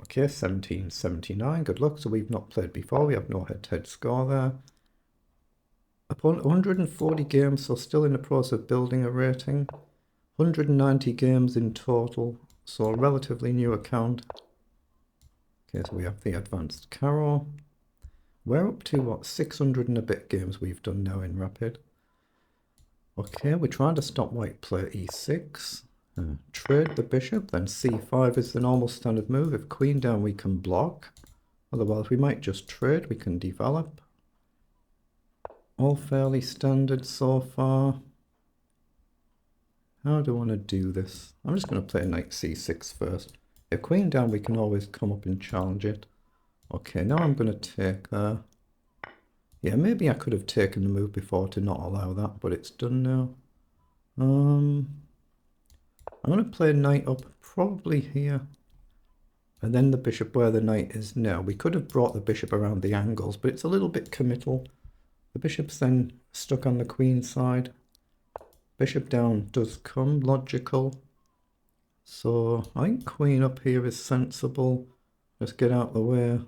Okay, 1779, good luck. So we've not played before, we have no head-to-head score there. Upon 140 games, so still in the process of building a rating. 190 games in total, so a relatively new account. Okay, so we have the advanced Caro. We're up to, what, 600 and a bit games we've done now in Rapid. Okay, we're trying to stop white play e6. Trade the bishop, then c5 is the normal standard move. If queen down, we can block. Otherwise, we might just trade, we can develop. All fairly standard so far. How do I want to do this? I'm just going to play knight c6 first. If queen down, we can always come up and challenge it. Okay, now I'm going to take there. Yeah, maybe I could have taken the move before to not allow that, but it's done now. I'm going to play knight up probably here. And then the bishop where the knight is now. We could have brought the bishop around the angles, but it's a little bit committal. The bishop's then stuck on the queen side. Bishop down does come, logical. So I think queen up here is sensible. Just get out the way.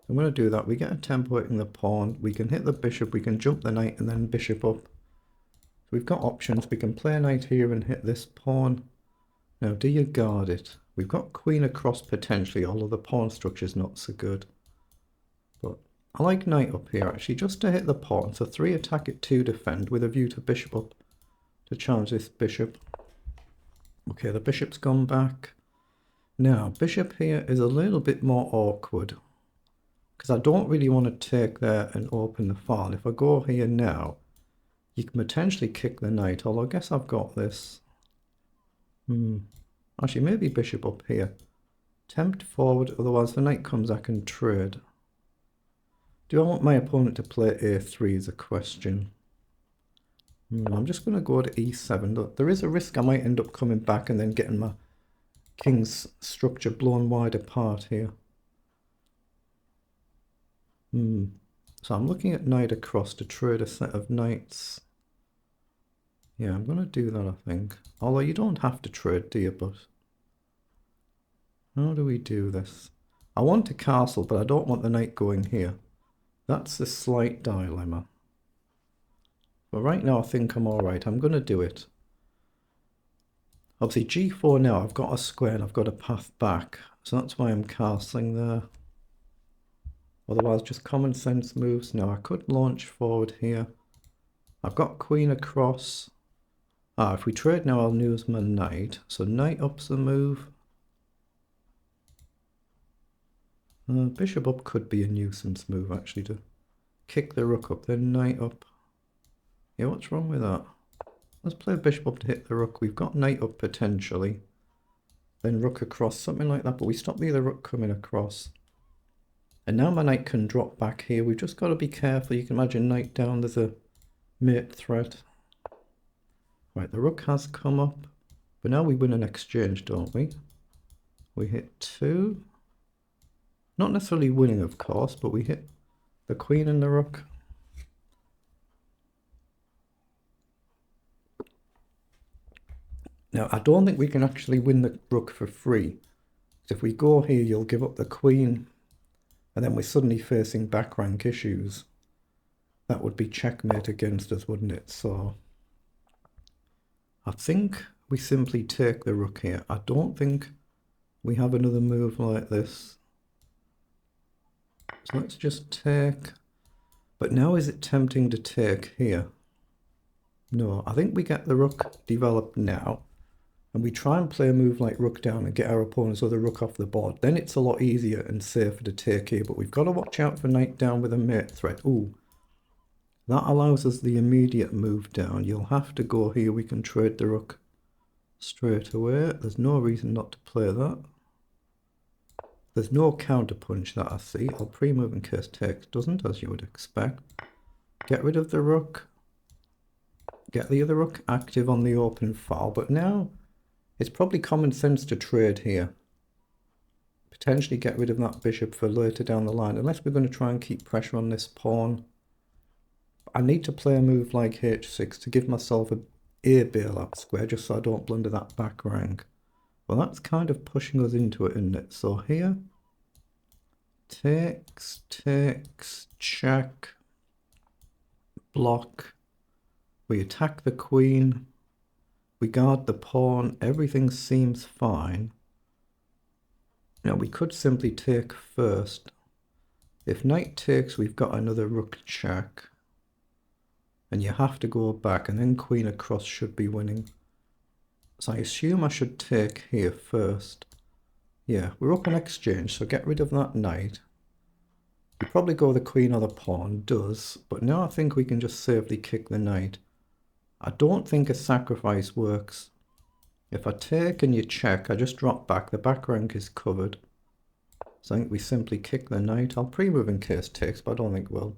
I'm going to do that. We get a tempo hitting the pawn. We can hit the bishop, we can jump the knight and then bishop up. So we've got options. We can play a knight here and hit this pawn. Now, do you guard it? We've got queen across potentially, although the pawn structure's not so good. But I like knight up here actually, just to hit the pawn. So 3 attack it, 2 defend, with a view to bishop up to challenge this bishop. Okay, the bishop's gone back. Now, bishop here is a little bit more awkward, because I don't really want to take there and open the file. If I go here now, you can potentially kick the knight, although I guess I've got this. Actually, maybe bishop up here. Tempt forward, otherwise the knight comes, I can trade. Do I want my opponent to play a3 is a question. I'm just going to go to e7. Look, there is a risk I might end up coming back and then getting my king's structure blown wide apart here. So I'm looking at knight across to trade a set of knights. Yeah, I'm going to do that, I think. Although you don't have to trade, do you? But how do we do this? I want a castle, but I don't want the knight going here. That's the slight dilemma. But right now I think I'm alright. I'm going to do it. Obviously g4 now, I've got a square and I've got a path back. So that's why I'm castling there. Otherwise, just common sense moves. Now, I could launch forward here. I've got queen across. If we trade now, I'll lose my knight. So knight up's the move. Bishop up could be a nuisance move, actually, to kick the rook up, then knight up. Yeah, what's wrong with that? Let's play bishop up to hit the rook. We've got knight up potentially. Then rook across, something like that. But we stop the other rook coming across. And now my knight can drop back here. We've just got to be careful. You can imagine knight down, there's a mate threat. Right, the rook has come up. But now we win an exchange, don't we? We hit 2. Not necessarily winning, of course, but we hit the queen and the rook. Now, I don't think we can actually win the rook for free. So if we go here, you'll give up the queen, and then we're suddenly facing back rank issues. That would be checkmate against us, wouldn't it? So I think we simply take the rook here. I don't think we have another move like this. So let's just take. But now is it tempting to take here? No, I think we get the rook developed now. And we try and play a move like rook down and get our opponent's other rook off the board. Then it's a lot easier and safer to take here. But we've got to watch out for knight down with a mate threat. Ooh, that allows us the immediate move down. You'll have to go here. We can trade the rook straight away. There's no reason not to play that. There's no counter punch that I see. I'll pre-move in case takes doesn't, as you would expect. Get rid of the rook. Get the other rook active on the open file. But now it's probably common sense to trade here. Potentially get rid of that bishop for later down the line, unless we're going to try and keep pressure on this pawn. I need to play a move like h6 to give myself a bailout square, just so I don't blunder that back rank. Well, that's kind of pushing us into it, isn't it? So here, takes, check, block. We attack the queen. We guard the pawn. Everything seems fine. Now, we could simply take first. If knight takes, we've got another rook check. And you have to go back, and then queen across should be winning. So I assume I should take here first. Yeah, we're up on exchange, so get rid of that knight. You probably go the queen or the pawn, does, but now I think we can just safely kick the knight. I don't think a sacrifice works. If I take and you check, I just drop back, the back rank is covered. So I think we simply kick the knight. I'll pre-move in case takes, but I don't think we'll.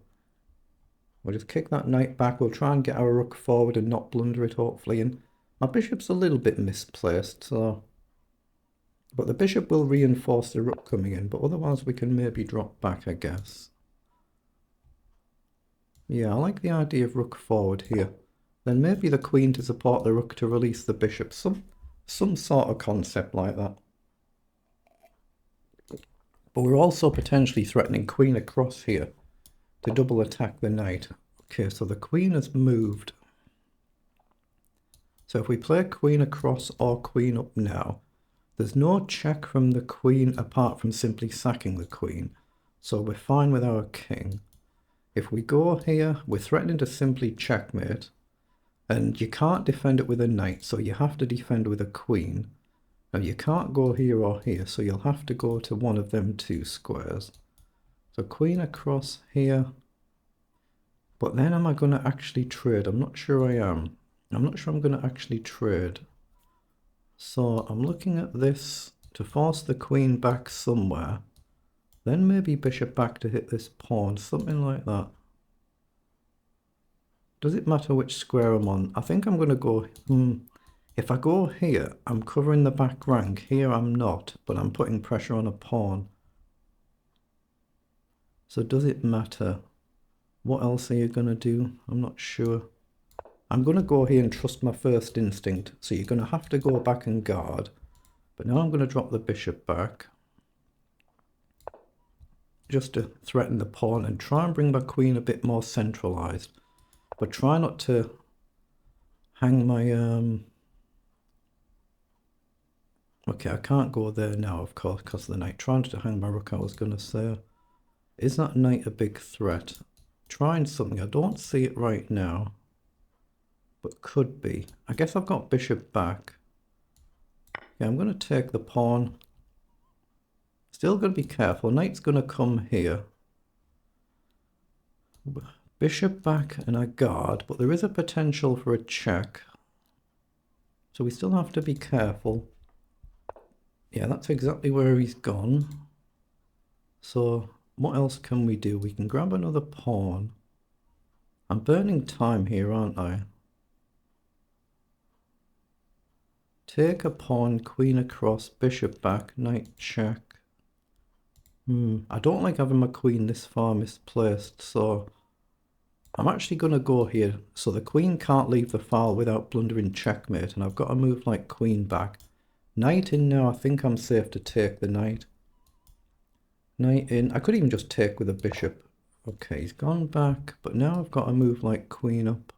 We'll just kick that knight back, we'll try and get our rook forward and not blunder it, hopefully. And my bishop's a little bit misplaced, so... But the bishop will reinforce the rook coming in, but otherwise we can maybe drop back, I guess. Yeah, I like the idea of rook forward here. Then maybe the queen to support the rook to release the bishop. Some sort of concept like that. But we're also potentially threatening queen across here to double attack the knight. Okay, so the queen has moved. So if we play queen across or queen up now, there's no check from the queen apart from simply sacking the queen. So we're fine with our king. If we go here, we're threatening to simply checkmate. And you can't defend it with a knight, so you have to defend with a queen. Now you can't go here or here, so you'll have to go to one of them two squares. So queen across here. But then am I going to actually trade? I'm not sure I am. I'm not sure I'm going to actually trade. So I'm looking at this to force the queen back somewhere. Then maybe bishop back to hit this pawn, something like that. Does it matter which square I'm on? I think I'm going to go... If I go here, I'm covering the back rank. Here I'm not, but I'm putting pressure on a pawn. So does it matter? What else are you going to do? I'm not sure. I'm going to go here and trust my first instinct. So you're going to have to go back and guard. But now I'm going to drop the bishop back. Just to threaten the pawn and try and bring my queen a bit more centralized. But try not to hang my... Okay, I can't go there now, of course, because of the knight. Trying to hang my rook, I was going to say. Is that knight a big threat? Trying something. I don't see it right now. But could be. I guess I've got bishop back. Yeah, I'm going to take the pawn. Still going to be careful. Knight's going to come here. Bishop back and I guard, but there is a potential for a check. So we still have to be careful. Yeah, that's exactly where he's gone. So what else can we do? We can grab another pawn. I'm burning time here, aren't I? Take a pawn, queen across, bishop back, knight check. I don't like having my queen this far misplaced, so I'm actually going to go here. So the queen can't leave the file without blundering checkmate, and I've got to move like queen back. Knight in now, I think I'm safe to take the knight. Knight in, I could even just take with a bishop. Okay, he's gone back, but now I've got to move like queen up.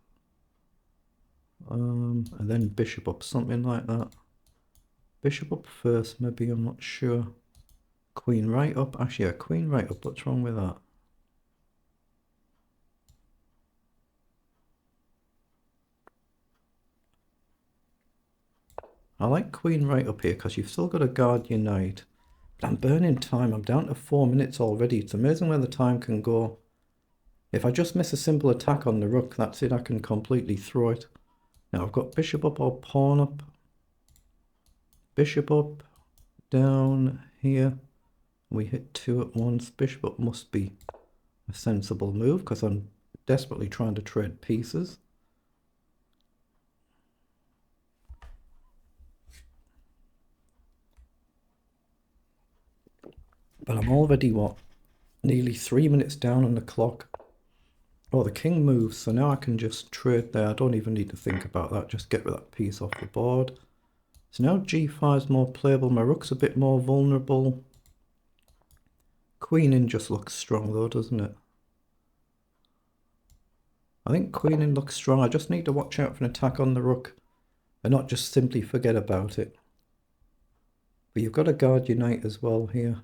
And then bishop up, something like that. Bishop up first, maybe, I'm not sure. Queen right up, actually, yeah, queen right up, what's wrong with that? I like queen right up here because you've still got to guard your knight. But I'm burning time, I'm down to 4 minutes already. It's amazing where the time can go. If I just miss a simple attack on the rook, that's it, I can completely throw it. Now I've got bishop up or pawn up. Bishop up, down here. We hit 2 at once. Bishop up must be a sensible move because I'm desperately trying to trade pieces. But I'm already, what, nearly 3 minutes down on the clock. Oh, the king moves, so now I can just trade there. I don't even need to think about that. Just get that piece off the board. So now g5 is more playable. My rook's a bit more vulnerable. Queen in just looks strong though, doesn't it? I think queen in looks strong. I just need to watch out for an attack on the rook and not just simply forget about it. But you've got to guard your knight as well here.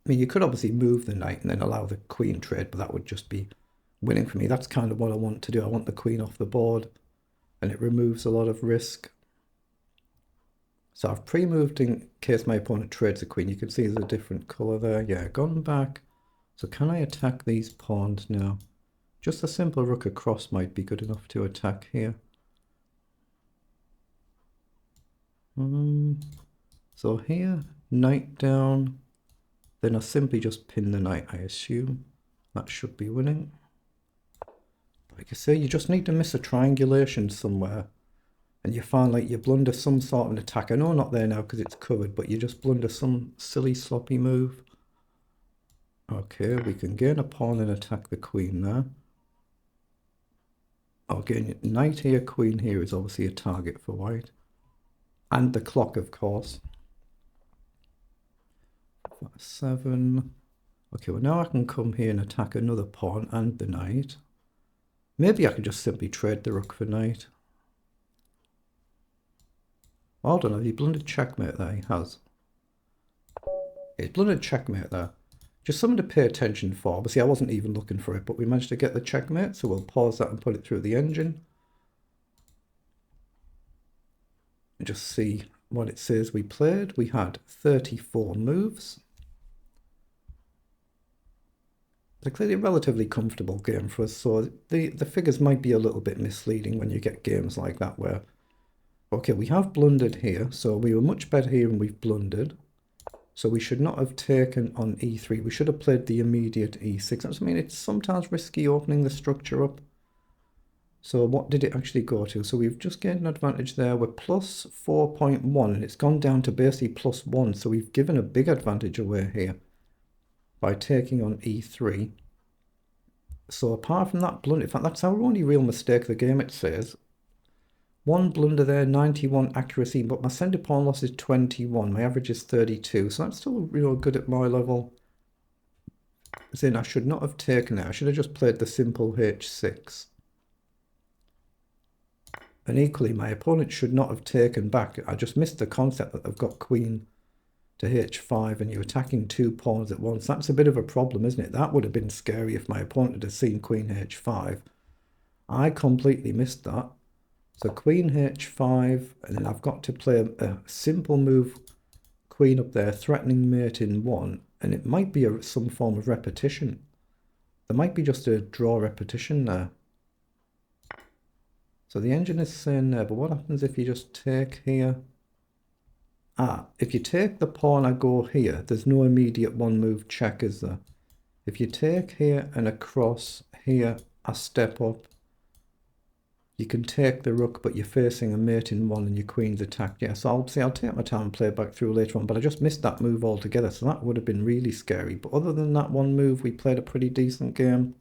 I mean, you could obviously move the knight and then allow the queen trade, but that would just be winning for me. That's kind of what I want to do. I want the queen off the board, and it removes a lot of risk. So I've pre-moved in case my opponent trades the queen. You can see there's a different colour there. Yeah, gone back. So can I attack these pawns now? Just a simple rook across might be good enough to attack here. So here, knight down. Then I simply just pin the knight, I assume. That should be winning. Like I say, you just need to miss a triangulation somewhere. And you find like you blunder some sort of an attack. I know not there now because it's covered, but you just blunder some silly sloppy move. Okay, we can gain a pawn and attack the queen there. Okay, knight here, queen here is obviously a target for white. And the clock, of course. 7. Okay, well now I can come here and attack another pawn and the knight. Maybe I could just simply trade the rook for knight. Well, I don't know, he blundered checkmate there, he has. He blundered checkmate there. Just something to pay attention for. Obviously I wasn't even looking for it, but we managed to get the checkmate, so we'll pause that and put it through the engine. And just see what it says we played. We had 34 moves. It's clearly a relatively comfortable game for us, so the figures might be a little bit misleading when you get games like that where, okay, we have blundered here, so we were much better here and we've blundered. So we should not have taken on e3. We should have played the immediate e6. I mean, it's sometimes risky opening the structure up. So what did it actually go to? So we've just gained an advantage there. We're plus 4.1 and it's gone down to basically plus 1. So we've given a big advantage away here by taking on e3. So apart from that blunder, in fact, that's our only real mistake of the game, it says. One blunder there, 91 accuracy, but my center pawn loss is 21. My average is 32, so that's still real good at my level. As in, I should not have taken it. I should have just played the simple h6. And equally, my opponent should not have taken back. I just missed the concept that they've got queen to h5 and you're attacking two pawns at once. That's a bit of a problem, isn't it? That would have been scary if my opponent had seen queen h5. I completely missed that. So queen h5, and then I've got to play a simple move, queen up there, threatening mate in 1, and it might be some form of repetition. There might be just a draw repetition there. So the engine is saying there, but what happens if you just take here? If you take the pawn, I go here. There's no immediate one move check, is there? If you take here and across here, I step up. You can take the rook, but you're facing a mate in 1 and your queen's attacked. Yeah, so I'll take my time and play it back through later on, but I just missed that move altogether, so that would have been really scary. But other than that one move, we played a pretty decent game.